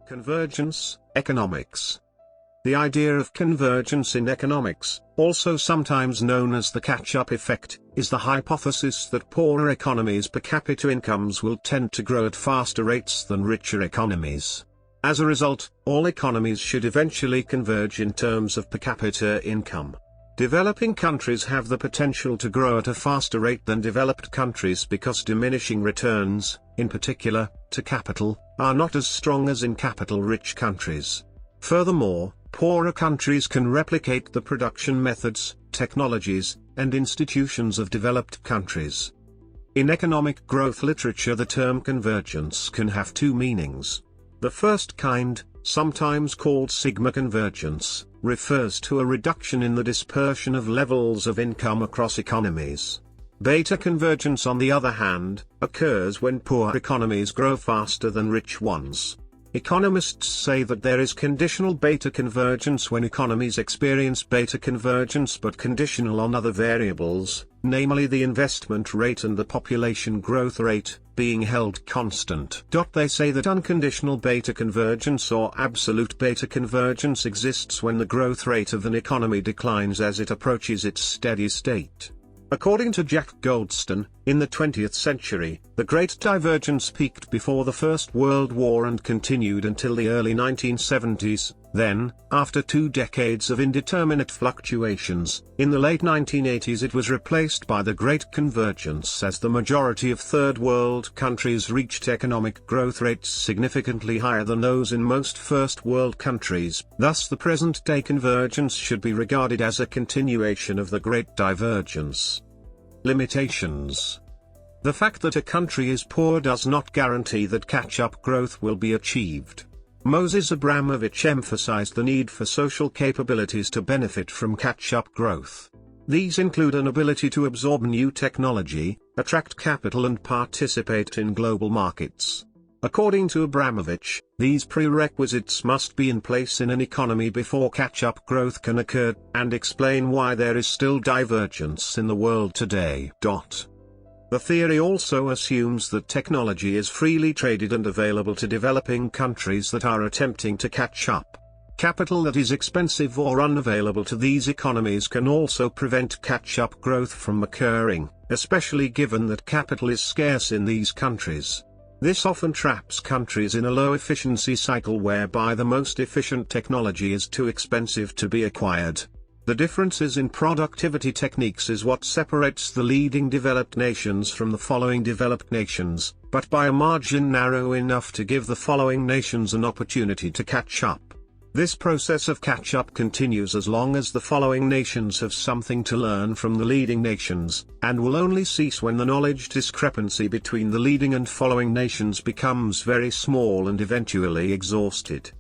Convergence, economics. The idea of convergence in economics, also sometimes known as the catch-up effect, is the hypothesis that poorer economies' per capita incomes will tend to grow at faster rates than richer economies. As a result, all economies should eventually converge in terms of per capita income. Developing countries have the potential to grow at a faster rate than developed countries because diminishing returns, in particular, to capital, are not as strong as in capital-rich countries. Furthermore, poorer countries can replicate the production methods, technologies, and institutions of developed countries. In economic growth literature, the term convergence can have two meanings. The first kind, sometimes called sigma convergence, refers to a reduction in the dispersion of levels of income across economies. Beta convergence, on the other hand, occurs when poor economies grow faster than rich ones. Economists say that there is conditional beta convergence when economies experience beta convergence but conditional on other variables, namely the investment rate and the population growth rate, being held constant. They say that unconditional beta convergence or absolute beta convergence exists when the growth rate of an economy declines as it approaches its steady state. According to Jack Goldstein, in the 20th century, the Great Divergence peaked before the First World War and continued until the early 1970s. Then, after 2 decades of indeterminate fluctuations, in the late 1980s it was replaced by the Great Convergence as the majority of Third World countries reached economic growth rates significantly higher than those in most First World countries. Thus the present-day convergence should be regarded as a continuation of the Great Divergence. Limitations. The fact that a country is poor does not guarantee that catch-up growth will be achieved. Moses Abramovich emphasized the need for social capabilities to benefit from catch-up growth. These include an ability to absorb new technology, attract capital and participate in global markets. According to Abramovich, these prerequisites must be in place in an economy before catch-up growth can occur, and explain why there is still divergence in the world today. The theory also assumes that technology is freely traded and available to developing countries that are attempting to catch up. Capital that is expensive or unavailable to these economies can also prevent catch-up growth from occurring, especially given that capital is scarce in these countries. This often traps countries in a low-efficiency cycle whereby the most efficient technology is too expensive to be acquired. The differences in productivity techniques is what separates the leading developed nations from the following developed nations, but by a margin narrow enough to give the following nations an opportunity to catch up. This process of catch-up continues as long as the following nations have something to learn from the leading nations, and will only cease when the knowledge discrepancy between the leading and following nations becomes very small and eventually exhausted.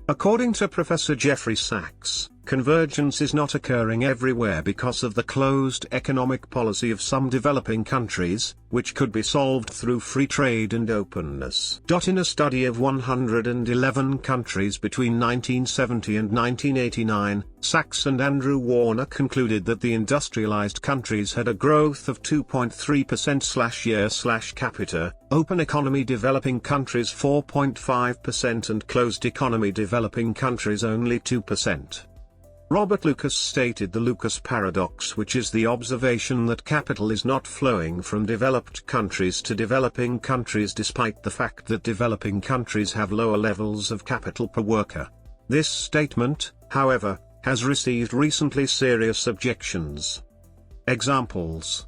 According to Professor Jeffrey Sachs, convergence is not occurring everywhere because of the closed economic policy of some developing countries, which could be solved through free trade and openness. In a study of 111 countries between 1970 and 1989, Sachs and Andrew Warner concluded that the industrialized countries had a growth of 2.3%/year/capita, open economy developing countries 4.5% and closed economy developing countries only 2%. Robert Lucas stated the Lucas paradox, which is the observation that capital is not flowing from developed countries to developing countries despite the fact that developing countries have lower levels of capital per worker. This statement, however, has received recently serious objections. Examples.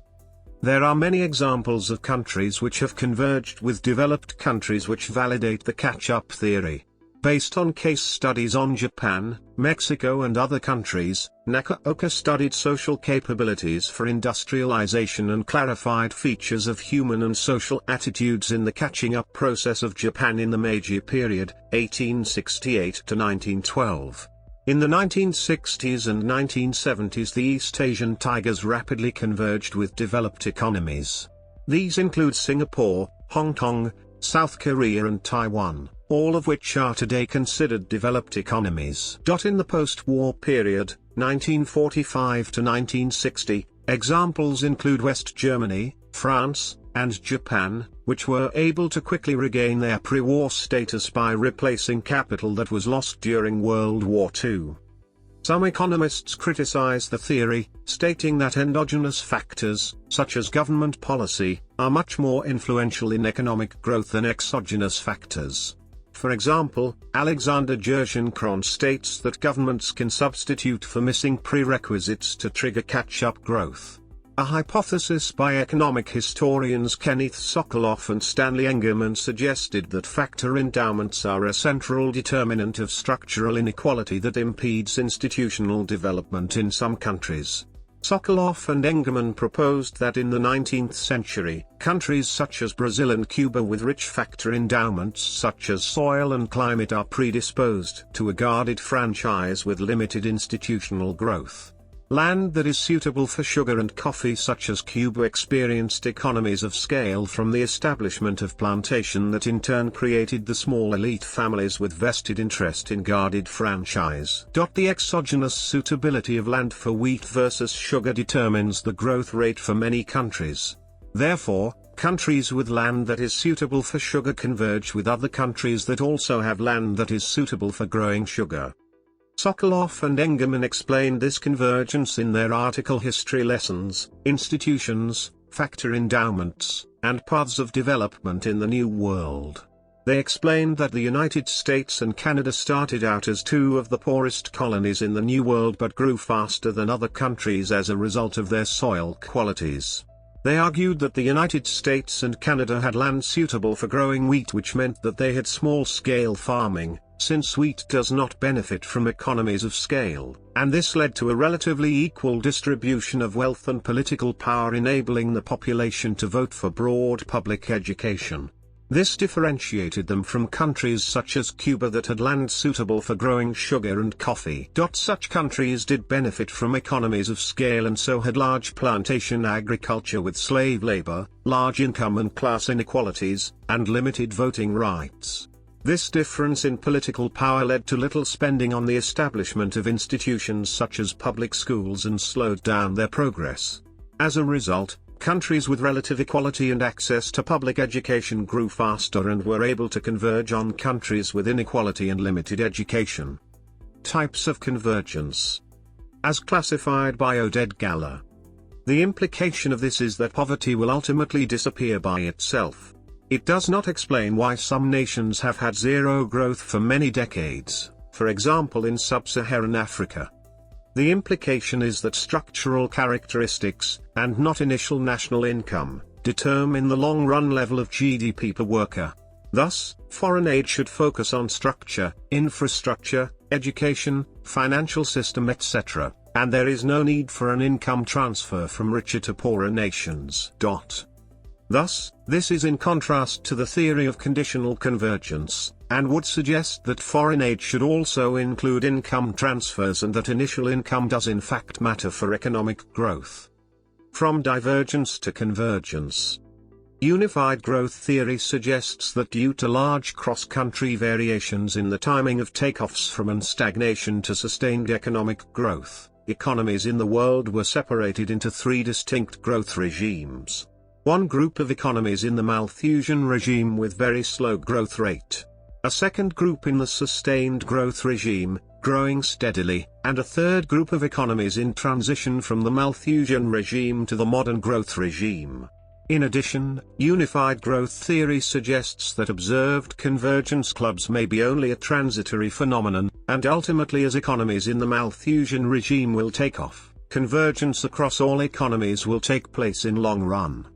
There are many examples of countries which have converged with developed countries which validate the catch-up theory. Based on case studies on Japan, Mexico and other countries, Nakaoka studied social capabilities for industrialization and clarified features of human and social attitudes in the catching-up process of Japan in the Meiji period, 1868 to 1912. In the 1960s and 1970s, the East Asian tigers rapidly converged with developed economies. These include Singapore, Hong Kong, South Korea and Taiwan, all of which are today considered developed economies. In the post-war period, 1945 to 1960, examples include West Germany, France, and Japan, which were able to quickly regain their pre-war status by replacing capital that was lost during World War II. Some economists criticize the theory, stating that endogenous factors, such as government policy, are much more influential in economic growth than exogenous factors. For example, Alexander Gerschenkron states that governments can substitute for missing prerequisites to trigger catch-up growth. A hypothesis by economic historians Kenneth Sokoloff and Stanley Engerman suggested that factor endowments are a central determinant of structural inequality that impedes institutional development in some countries. Sokoloff and Engerman proposed that in the 19th century, countries such as Brazil and Cuba with rich factor endowments such as soil and climate are predisposed to a guarded franchise with limited institutional growth. Land that is suitable for sugar and coffee such as Cuba experienced economies of scale from the establishment of plantation that in turn created the small elite families with vested interest in guarded franchise. The exogenous suitability of land for wheat versus sugar determines the growth rate for many countries. Therefore, countries with land that is suitable for sugar converge with other countries that also have land that is suitable for growing sugar. Sokoloff and Engerman explained this convergence in their article History Lessons, Institutions, Factor Endowments, and Paths of Development in the New World. They explained that the United States and Canada started out as two of the poorest colonies in the New World but grew faster than other countries as a result of their soil qualities. They argued that the United States and Canada had land suitable for growing wheat, which meant that they had small-scale farming, since wheat does not benefit from economies of scale, and this led to a relatively equal distribution of wealth and political power, enabling the population to vote for broad public education. This differentiated them from countries such as Cuba that had land suitable for growing sugar and coffee. Such countries did benefit from economies of scale and so had large plantation agriculture with slave labor, large income and class inequalities, and limited voting rights. This difference in political power led to little spending on the establishment of institutions such as public schools and slowed down their progress. As a result, countries with relative equality and access to public education grew faster and were able to converge on countries with inequality and limited education. Types of convergence. As classified by Oded Galler. The implication of this is that poverty will ultimately disappear by itself. It does not explain why some nations have had zero growth for many decades, for example in sub-Saharan Africa. The implication is that structural characteristics, and not initial national income, determine the long-run level of GDP per worker. Thus, foreign aid should focus on structure, infrastructure, education, financial system etc., and there is no need for an income transfer from richer to poorer nations. Thus, this is in contrast to the theory of conditional convergence, and would suggest that foreign aid should also include income transfers and that initial income does in fact matter for economic growth. From divergence to convergence. Unified growth theory suggests that due to large cross-country variations in the timing of takeoffs from stagnation to sustained economic growth, economies in the world were separated into three distinct growth regimes. One group of economies in the Malthusian regime with very slow growth rate. A second group in the sustained growth regime, growing steadily, and a third group of economies in transition from the Malthusian regime to the modern growth regime. In addition, unified growth theory suggests that observed convergence clubs may be only a transitory phenomenon, and ultimately as economies in the Malthusian regime will take off, convergence across all economies will take place in long run.